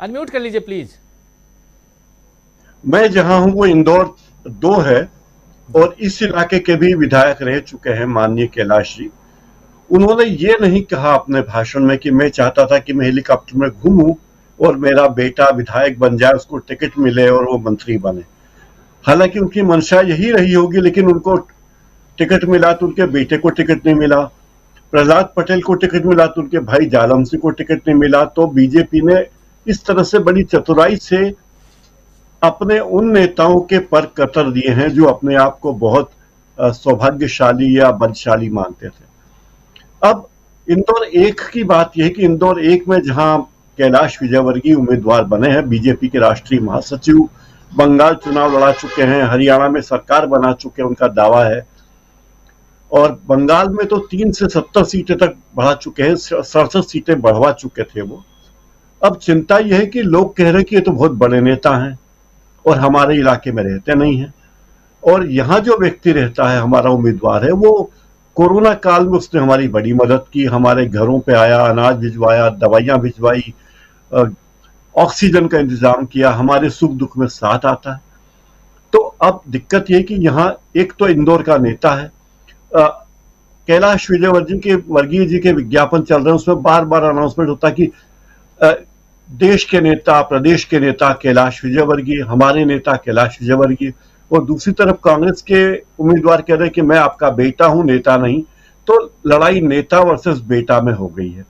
Unmute कर लीजिए please. मैं जहां हूं वो इंदौर 2 है और इस इलाके के भी विधायक रह चुके हैं माननीय कैलाश जी। उन्होंने ये नहीं कहा अपने भाषण में कि मैं चाहता था कि मैं हेलीकॉप्टर में घूमूं और मेरा बेटा विधायक बन जाए, उसको टिकट मिले और वो मंत्री बने। हालांकि उनकी मंशा यही रही होगी, लेकिन उनको टिकट मिला तो उनके बेटे को टिकट नहीं मिला, प्रहलाद पटेल को टिकट मिला तो उनके भाई जालम सिंह को टिकट नहीं मिला। तो बीजेपी ने इस तरह से बड़ी चतुराई से अपने उन नेताओं के पर कतर दिए हैं जो अपने आप को बहुत सौभाग्यशाली या बलशाली मानते थे। अब इंदौर 1 की बात यह है कि इंदौर 1 में जहां कैलाश विजयवर्गीय उम्मीदवार बने हैं, बीजेपी के राष्ट्रीय महासचिव, बंगाल चुनाव लड़ा चुके हैं, हरियाणा में सरकार बना चुके हैं, उनका दावा है, और बंगाल में तो 3 से 70 सीटें तक बढ़ा चुके हैं, 67 सीटें बढ़वा चुके थे वो। अब चिंता यह है कि लोग कह रहे हैं कि ये तो बहुत बड़े नेता हैं और हमारे इलाके में रहते नहीं हैं, और यहां जो व्यक्ति रहता है, हमारा उम्मीदवार है, वो कोरोना काल में उसने हमारी बड़ी मदद की, हमारे घरों पे आया, अनाज भिजवाया, दवाइयां भिजवाई, ऑक्सीजन का इंतजाम किया, हमारे सुख दुख में साथ आता है। तो अब दिक्कत यह कि यहाँ एक तो इंदौर का नेता है, कैलाश विजयवर्गीय जी के विज्ञापन चल रहे हैं, उसमें बार बार अनाउंसमेंट होता है कि देश के नेता, प्रदेश के नेता कैलाश विजयवर्गीय, हमारे नेता कैलाश विजयवर्गीय, और दूसरी तरफ कांग्रेस के उम्मीदवार कह रहे हैं कि मैं आपका बेटा हूं, नेता नहीं। तो लड़ाई नेता वर्सेस बेटा में हो गई है,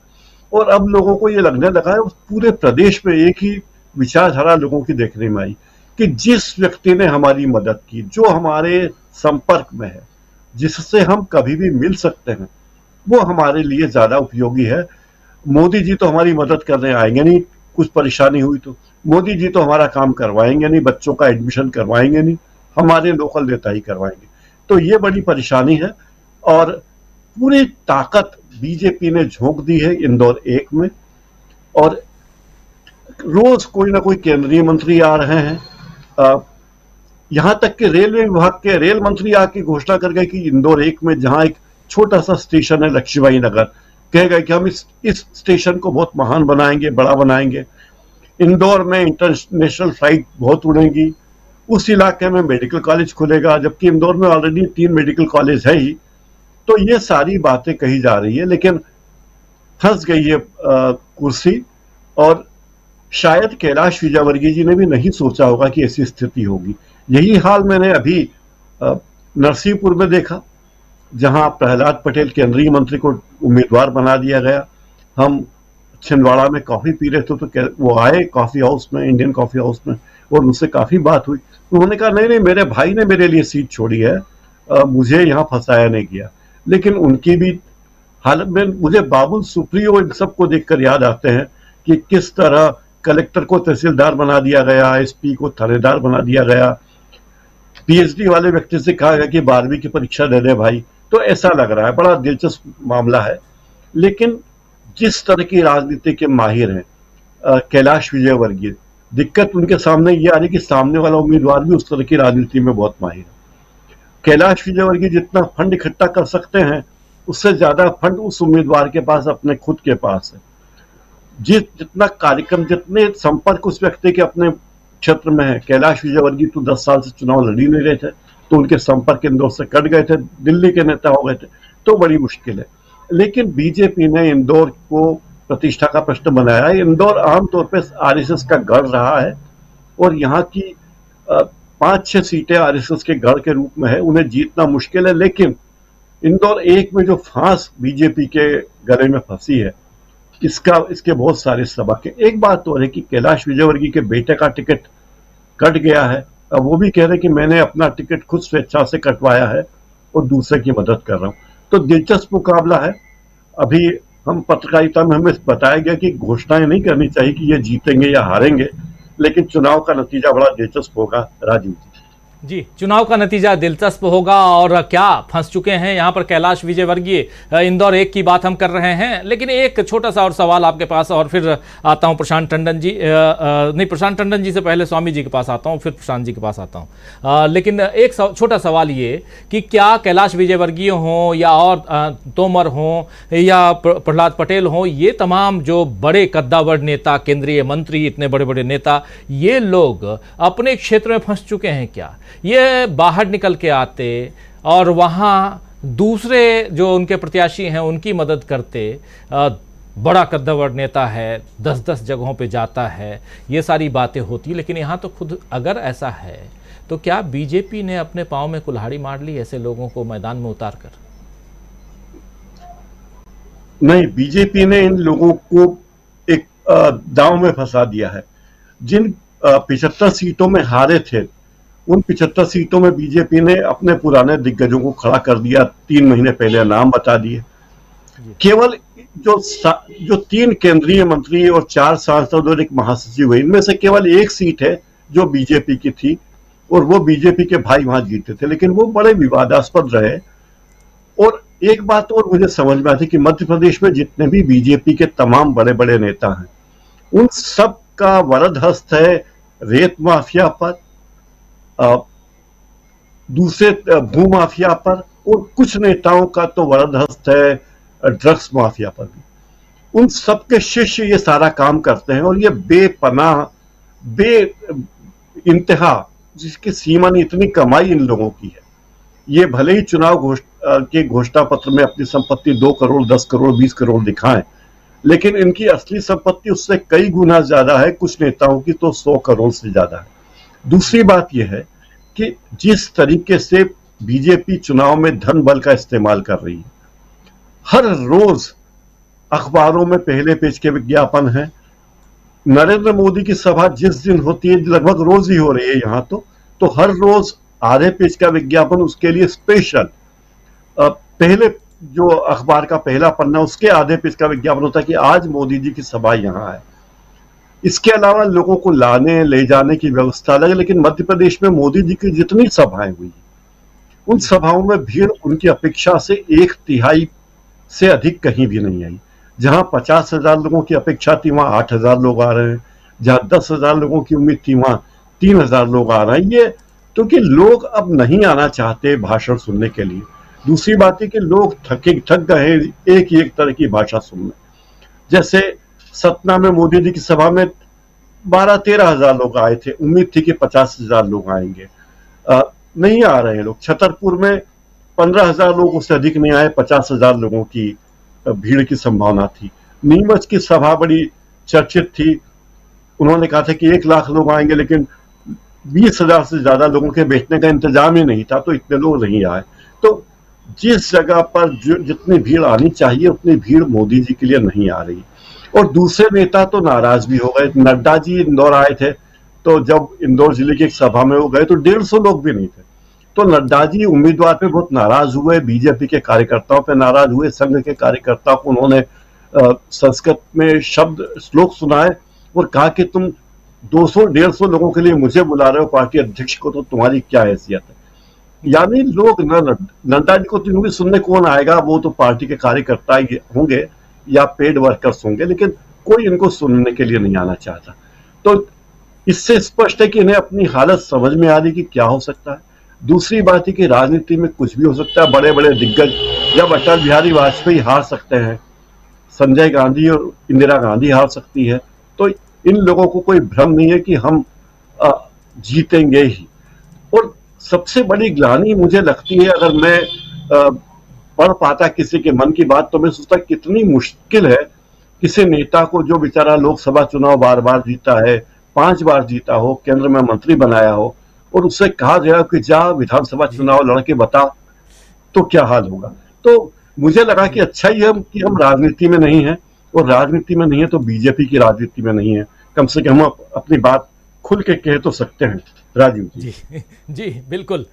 और अब लोगों को ये लगने लगा है, पूरे प्रदेश में एक ही विचारधारा लोगों की देखने में आई कि जिस व्यक्ति ने हमारी मदद की, जो हमारे संपर्क में है, जिससे हम कभी भी मिल सकते हैं, वो हमारे लिए ज्यादा उपयोगी है। मोदी जी तो हमारी मदद करने आएंगे नहीं, कुछ परेशानी हुई तो मोदी जी तो हमारा काम करवाएंगे नहीं, बच्चों का एडमिशन करवाएंगे नहीं, हमारे लोकल नेता ही करवाएंगे। तो ये बड़ी परेशानी है, और पूरी ताकत बीजेपी ने झोंक दी है इंदौर 1 में, और रोज कोई ना कोई केंद्रीय मंत्री आ रहे हैं। यहां तक कि रेलवे विभाग के रेल मंत्री आके घोषणा कर गए कि इंदौर 1 में जहां एक छोटा सा स्टेशन है लक्ष्मीबाई नगर, कह गए कि हम इस स्टेशन को बहुत महान बनाएंगे, बड़ा बनाएंगे। इंदौर में इंटरनेशनल फ्लाइट बहुत उड़ेंगी, उस इलाके में मेडिकल कॉलेज खुलेगा, जबकि इंदौर में ऑलरेडी 3 मेडिकल कॉलेज है ही। तो ये सारी बातें कही जा रही है, लेकिन फंस गई है कुर्सी, और शायद कैलाश विजयवर्गीय जी ने भी नहीं सोचा होगा कि ऐसी स्थिति होगी। यही हाल मैंने अभी नरसिंहपुर में देखा, जहां प्रहलाद पटेल केंद्रीय मंत्री को उम्मीदवार बना दिया गया। हम छिंदवाड़ा में कॉफी पी रहे थे तो वो आए कॉफी हाउस में, इंडियन कॉफी हाउस में, और उनसे काफी बात हुई। उन्होंने कहा नहीं नहीं, मेरे भाई ने मेरे लिए सीट छोड़ी है, मुझे यहाँ फंसाया नहीं गया। लेकिन उनकी भी हालत में मुझे बाबुल सुप्रियो इन सबको देखकर याद आते हैं कि किस तरह कलेक्टर को तहसीलदार बना दिया गया, एसपी को थानेदार बना दिया गया, पीएचडी वाले व्यक्ति से कहा गया कि 12वीं की परीक्षा दे दे भाई। तो ऐसा लग रहा है, बड़ा दिलचस्प मामला है। लेकिन जिस तरह की राजनीति के माहिर हैं कैलाश विजयवर्गीय, दिक्कत उनके सामने ये आ रही कि सामने वाला उम्मीदवार भी उस तरह की राजनीति में बहुत माहिर है। कैलाश विजयवर्गीय जितना फंड इकट्ठा कर सकते हैं, उससे ज्यादा फंड उस उम्मीदवार के पास अपने खुद के पास है। जितना कार्यक्रम, जितने संपर्क उस व्यक्ति के अपने क्षेत्र में है, कैलाश विजयवर्गीय तो 10 साल से चुनाव लड़ ही नहीं रहे थे, तो उनके संपर्क इंदौर से कट गए थे, दिल्ली के नेता हो गए थे, तो बड़ी मुश्किल है। लेकिन बीजेपी ने इंदौर को प्रतिष्ठा का प्रश्न बनाया है। इंदौर आमतौर पर आरएसएस का गढ़ रहा है, और यहाँ की 5-6 सीटें आरएसएस के गढ़ के रूप में है, उन्हें जीतना मुश्किल है। लेकिन इंदौर 1 में जो फांस बीजेपी के गले में फंसी है, इसके बहुत सारे सबक है। एक बात तो है कि कैलाश विजयवर्गीय के बेटे का टिकट कट गया है, अब वो भी कह रहे हैं कि मैंने अपना टिकट खुद स्वेच्छा से कटवाया है और दूसरे की मदद कर रहा हूं। तो दिलचस्प मुकाबला है। अभी हम पत्रकारिता में हमें बताया गया कि घोषणाएं नहीं करनी चाहिए कि ये जीतेंगे या हारेंगे, लेकिन चुनाव का नतीजा बड़ा दिलचस्प होगा। राजीव जी। जी, चुनाव का नतीजा दिलचस्प होगा और क्या फंस चुके हैं यहाँ पर कैलाश विजयवर्गीय। इंदौर एक की बात हम कर रहे हैं, लेकिन एक छोटा सा और सवाल आपके पास और फिर आता हूँ प्रशांत टंडन जी। नहीं, प्रशांत टंडन जी से पहले स्वामी जी के पास आता हूँ, फिर प्रशांत जी के पास आता हूँ। लेकिन एक छोटा सवाल ये कि क्या कैलाश विजयवर्गीय हों या और तोमर हों या प्रहलाद पटेल हों, ये तमाम जो बड़े कद्दावर नेता, केंद्रीय मंत्री, इतने बड़े बड़े नेता, ये लोग अपने क्षेत्र में फंस चुके हैं क्या? ये बाहर निकल के आते और वहाँ दूसरे जो उनके प्रत्याशी हैं उनकी मदद करते। बड़ा कद्दावर नेता है, 10-10 जगहों पे जाता है, ये सारी बातें होती, लेकिन यहाँ तो खुद अगर ऐसा है तो क्या बीजेपी ने अपने पाँव में कुल्हाड़ी मार ली ऐसे लोगों को मैदान में उतार कर? नहीं, बीजेपी ने इन लोगों को एक दांव में फंसा दिया है। जिन 75 सीटों में हारे थे, उन 75 सीटों में बीजेपी ने अपने पुराने दिग्गजों को खड़ा कर दिया। 3 महीने पहले नाम बता दिए। केवल जो 3 केंद्रीय मंत्री और 4 सांसद और 1 महासचिव है, इनमें से केवल 1 सीट है जो बीजेपी की थी और वो बीजेपी के भाई वहां जीते थे, लेकिन वो बड़े विवादास्पद रहे। और एक बात और मुझे समझ में आती कि मध्य प्रदेश में जितने भी बीजेपी के तमाम बड़े बड़े नेता हैं, उन सब का वरद हस्त है रेत माफिया पर, दूसरे भू माफिया पर, और कुछ नेताओं का तो वरद हस्त है ड्रग्स माफिया पर भी। उन सबके शिष्य ये सारा काम करते हैं और ये बेपनाह, बे इंतहा, जिसकी सीमा नहीं, इतनी कमाई इन लोगों की है। ये भले ही चुनाव के घोषणा पत्र में अपनी संपत्ति 2 करोड़, 10 करोड़, 20 करोड़ दिखाएं, लेकिन इनकी असली संपत्ति उससे कई गुना ज्यादा है। कुछ नेताओं की तो 100 करोड़ से ज्यादा है। दूसरी बात यह है कि जिस तरीके से बीजेपी चुनाव में धन बल का इस्तेमाल कर रही है, हर रोज अखबारों में पहले पेज के विज्ञापन है। नरेंद्र मोदी की सभा जिस दिन होती है, लगभग रोज ही हो रही है यहाँ तो हर रोज आधे पेज का विज्ञापन उसके लिए स्पेशल। पहले जो अखबार का पहला पन्ना, उसके आधे पेज का विज्ञापन होता है कि आज मोदी जी की सभा यहाँ है। इसके अलावा लोगों को लाने ले जाने की व्यवस्था अलग है, लेकिन मध्य प्रदेश में मोदी जी की जितनी सभाएं हुई, उन सभाओं में भीड़ उनकी अपेक्षा से 1/3 से अधिक कहीं भी नहीं आई। जहां 50,000 लोगों की अपेक्षा थी, वहां 8,000 लोग आ रहे हैं। जहां 10,000 लोगों की उम्मीद थी, वहां 3,000 लोग आ रहे हैं। ये क्योंकि लोग अब नहीं आना चाहते भाषण सुनने के लिए। दूसरी बात है कि लोग थक गए एक ही एक तरह की भाषा सुनने। जैसे सतना में मोदी जी की सभा में 12-13,000 लोग आए थे, उम्मीद थी कि 50,000 लोग आएंगे, नहीं आ रहे लोग। छतरपुर में 15,000 लोगों से अधिक नहीं आए, 50,000 लोगों की भीड़ की संभावना थी। नीमच की सभा बड़ी चर्चित थी, उन्होंने कहा था कि 1 लाख लोग आएंगे, लेकिन 20,000 से ज्यादा लोगों के बैठने का इंतजाम ही नहीं था, तो इतने लोग नहीं आए। तो जिस जगह पर जितनी भीड़ आनी चाहिए उतनी भीड़ मोदी जी के लिए नहीं आ रही। और दूसरे नेता तो नाराज भी हो गए। नड्डा जी इंदौर आए थे, तो जब इंदौर जिले की एक सभा में वो गए तो 150 लोग भी नहीं थे। तो नड्डा जी उम्मीदवार पे बहुत नाराज हुए, बीजेपी के कार्यकर्ताओं पे नाराज हुए। संघ के कार्यकर्ताओं को उन्होंने संस्कृत में श्लोक सुनाए और कहा कि तुम 200-150 लोगों के लिए मुझे बुला रहे हो पार्टी अध्यक्ष को, तो तुम्हारी क्या हैसियत है। यानी लोग नड्डा जी को तो सुनने कौन आएगा, वो तो पार्टी के कार्यकर्ता होंगे या पेड वर्कर्स होंगे, लेकिन कोई इनको सुनने के लिए नहीं आना चाहता। तो इससे स्पष्ट है कि इन्हें अपनी हालत समझ में आ रही कि क्या हो सकता है। दूसरी बात है कि राजनीति में कुछ भी हो सकता है। बड़े बड़े दिग्गज, जब अटल बिहारी वाजपेयी हार सकते हैं, संजय गांधी और इंदिरा गांधी हार सकती है, तो इन लोगों को कोई भ्रम नहीं है कि हम जीतेंगे ही। और सबसे बड़ी ग्लानि मुझे लगती है, अगर मैं पढ़ पाता किसी के मन की बात, तो मैं सोचता कितनी मुश्किल है किसी नेता को जो बेचारा लोकसभा चुनाव बार बार जीता है, 5 बार जीता हो, केंद्र में मंत्री बनाया हो, और उससे कहा गया कि जा विधानसभा चुनाव लड़के बता तो क्या हाल होगा। तो मुझे लगा कि अच्छा ही है कि हम राजनीति में नहीं है, और राजनीति में नहीं है तो बीजेपी की राजनीति में नहीं है। कम से कम हम अपनी बात खुल के कह तो सकते हैं। राजीव जी। जी, बिल्कुल।